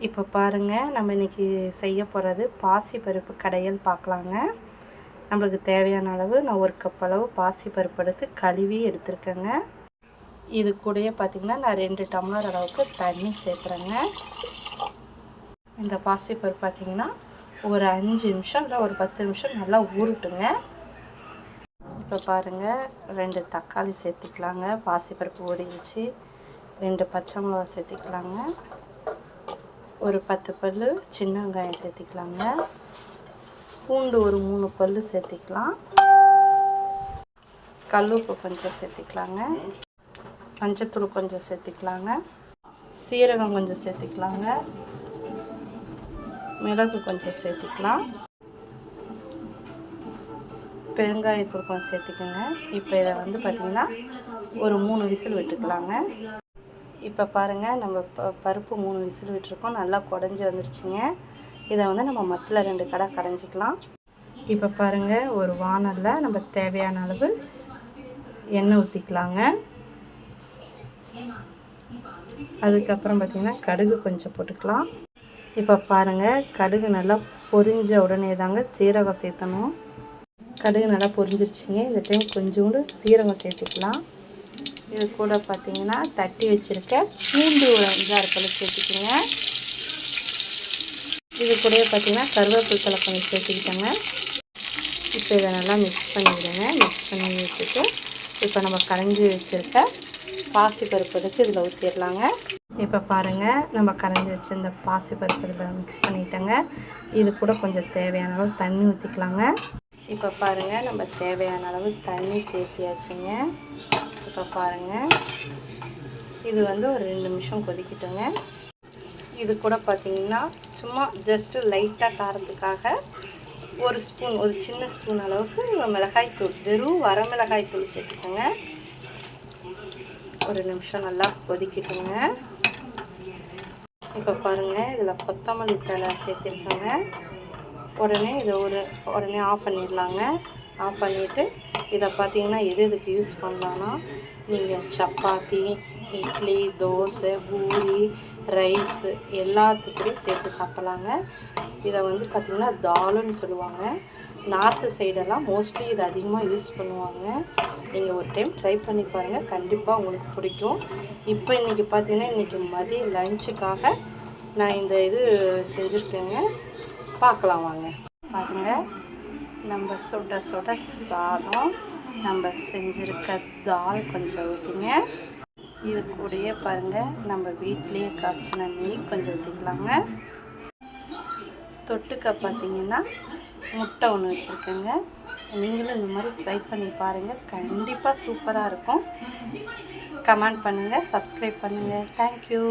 இப்போ பாருங்கள், நம்ம இன்றைக்கி செய்ய போகிறது பாசிப்பருப்பு கடையல் பார்க்கலாங்க. நம்மளுக்கு தேவையான அளவு நான் 1 கப் அளவு பாசிப்பருப்பு எடுத்து கழுவி எடுத்துருக்கேங்க. இது கூடயே பார்த்திங்கன்னா நான் 2 டம்ளர் அளவுக்கு தண்ணி சேர்க்குறேங்க. இந்த பாசிப்பருப்பு பார்த்திங்கன்னா ஒரு 5 நிமிஷம் இல்லை ஒரு 10 நிமிஷம் நல்லா ஊறட்டுங்க. இப்போ பாருங்கள், 2 தக்காளி சேர்த்துக்கலாங்க. பாசிப்பருப்பு ஊறிடுச்சு. 2 பச்சை மிளகா சேர்த்துக்கலாங்க. ஒரு 10 பல் சின்ன வெங்காயம் சேர்த்திக்கலாங்க. பூண்டு ஒரு 3 பல் சேர்த்திக்கலாம். கல்லுப்பு கொஞ்சம் சேர்த்திக்கலாங்க. மஞ்சத்தூள் கொஞ்சம் சேர்த்திக்கலாங்க. சீரகம் கொஞ்சம் சேர்த்திக்கலாங்க. மிளகு கொஞ்சம் சேர்த்திக்கலாம். பெருங்காயத்தூள் கொஞ்சம் சேர்த்திக்கோங்க. இப்போ இதை பார்த்திங்கன்னா ஒரு 3 விசில் விட்டுக்கலாங்க. இப்போ பாருங்கள், நம்ம பருப்பு 3 விசில் விட்டுருக்கோம். நல்லா குடஞ்சி வந்துருச்சுங்க. இதை நம்ம மத்தில் 2 கடை கடைஞ்சிக்கலாம். இப்போ பாருங்கள், ஒரு வானலில் நம்ம தேவையான அளவு எண்ணெய் ஊற்றிக்கலாங்க. அதுக்கப்புறம் பார்த்திங்கன்னா கடுகு கொஞ்சம் போட்டுக்கலாம். இப்போ பாருங்கள், கடுகு நல்லா பொரிஞ்ச உடனே தாங்க சீரகம் சேர்த்தணும். கடுகு நல்லா பொரிஞ்சிருச்சுங்க. இந்த டைம் கொஞ்சோண்டு சீரகம் சேர்த்துக்கலாம். இது கூட பார்த்திங்கன்னா தட்டி வச்சுருக்க பூண்டு ஒரு 5-6 பல் சேர்த்துக்குங்க. இது கூட பார்த்திங்கன்னா கருவேப்பிலை கொஞ்சம் சேர்த்துக்கிட்டோங்க. இப்போ இதை நல்லா மிக்ஸ் பண்ணிவிடுங்க. மிக்ஸ் பண்ணி வச்சுட்டு இப்போ நம்ம கரைஞ்சி வச்சுருக்க பாசிப்பருப்பு எடுத்து இதில் ஊற்றிடலாங்க. இப்போ பாருங்கள், நம்ம கரைஞ்சி வச்சு இந்த பாசிப்பருப்பு இதில் மிக்ஸ் பண்ணிட்டோங்க. இது கூட கொஞ்சம் தேவையான அளவு தண்ணி ஊற்றிக்கலாங்க. இப்போ பாருங்கள், நம்ம தேவையான அளவு தண்ணி சேர்த்தியாச்சுங்க. இப்போ பாருங்கள், இது ஒரு 2 நிமிஷம் கொதிக்கட்டுங்க. இது கூட பார்த்திங்கன்னா சும்மா ஜஸ்ட்டு லைட்டாக காரத்துக்காக ஒரு ஸ்பூன், ஒரு சின்ன ஸ்பூன் அளவுக்கு மிளகாய்த்தூள், வெறும் வரமிளகாய்த்தூள் சேர்த்துக்கோங்க. ஒரு நிமிஷம் நல்லா கொதிக்கட்டுங்க. இப்போ பாருங்கள், இதில் கொத்தமல்லி தழை சேர்த்துருக்கோங்க. உடனே உடனே ஆஃப் பண்ணிடலாங்க. ஆஃப் பண்ணிவிட்டு இதை பார்த்திங்கன்னா எதுக்கு யூஸ் பண்ணலான்னா, நீங்கள் சப்பாத்தி, இட்லி, தோசை, பூரி, ரைஸு எல்லாத்துக்கூடையும் சேர்த்து சாப்பிட்லாங்க. இதை பார்த்திங்கன்னா தாலுன்னு சொல்லுவாங்க. நார்த்து சைடெல்லாம் மோஸ்ட்லி இதை அதிகமாக யூஸ் பண்ணுவாங்க. நீங்கள் ஒரு டைம் ட்ரை பண்ணி பாருங்கள், கண்டிப்பாக உங்களுக்கு பிடிக்கும். இப்போ இன்றைக்கி பார்த்திங்கன்னா இன்றைக்கி மதிய லஞ்சுக்காக நான் இந்த இது செஞ்சுருக்கேங்க. பார்க்கலாம் வாங்க. பாருங்கள், நம்ம சுட சுட சாதம், நம்ம செஞ்சுருக்க தால் கொஞ்சம் ஊற்றிங்க. இது கூடயே பாருங்கள், நம்ம வீட்லேயே காய்ச்சின நெய் கொஞ்சம் ஊற்றிக்கலாங்க. தொட்டுக்க பார்த்திங்கன்னா முட்டை ஒன்று வச்சுருக்கேங்க. நீங்களும் இந்த மாதிரி ட்ரை பண்ணி பாருங்கள், கண்டிப்பாக சூப்பராக இருக்கும். கமெண்ட் பண்ணுங்கள், சப்ஸ்கிரைப் பண்ணுங்கள். தேங்க்யூ.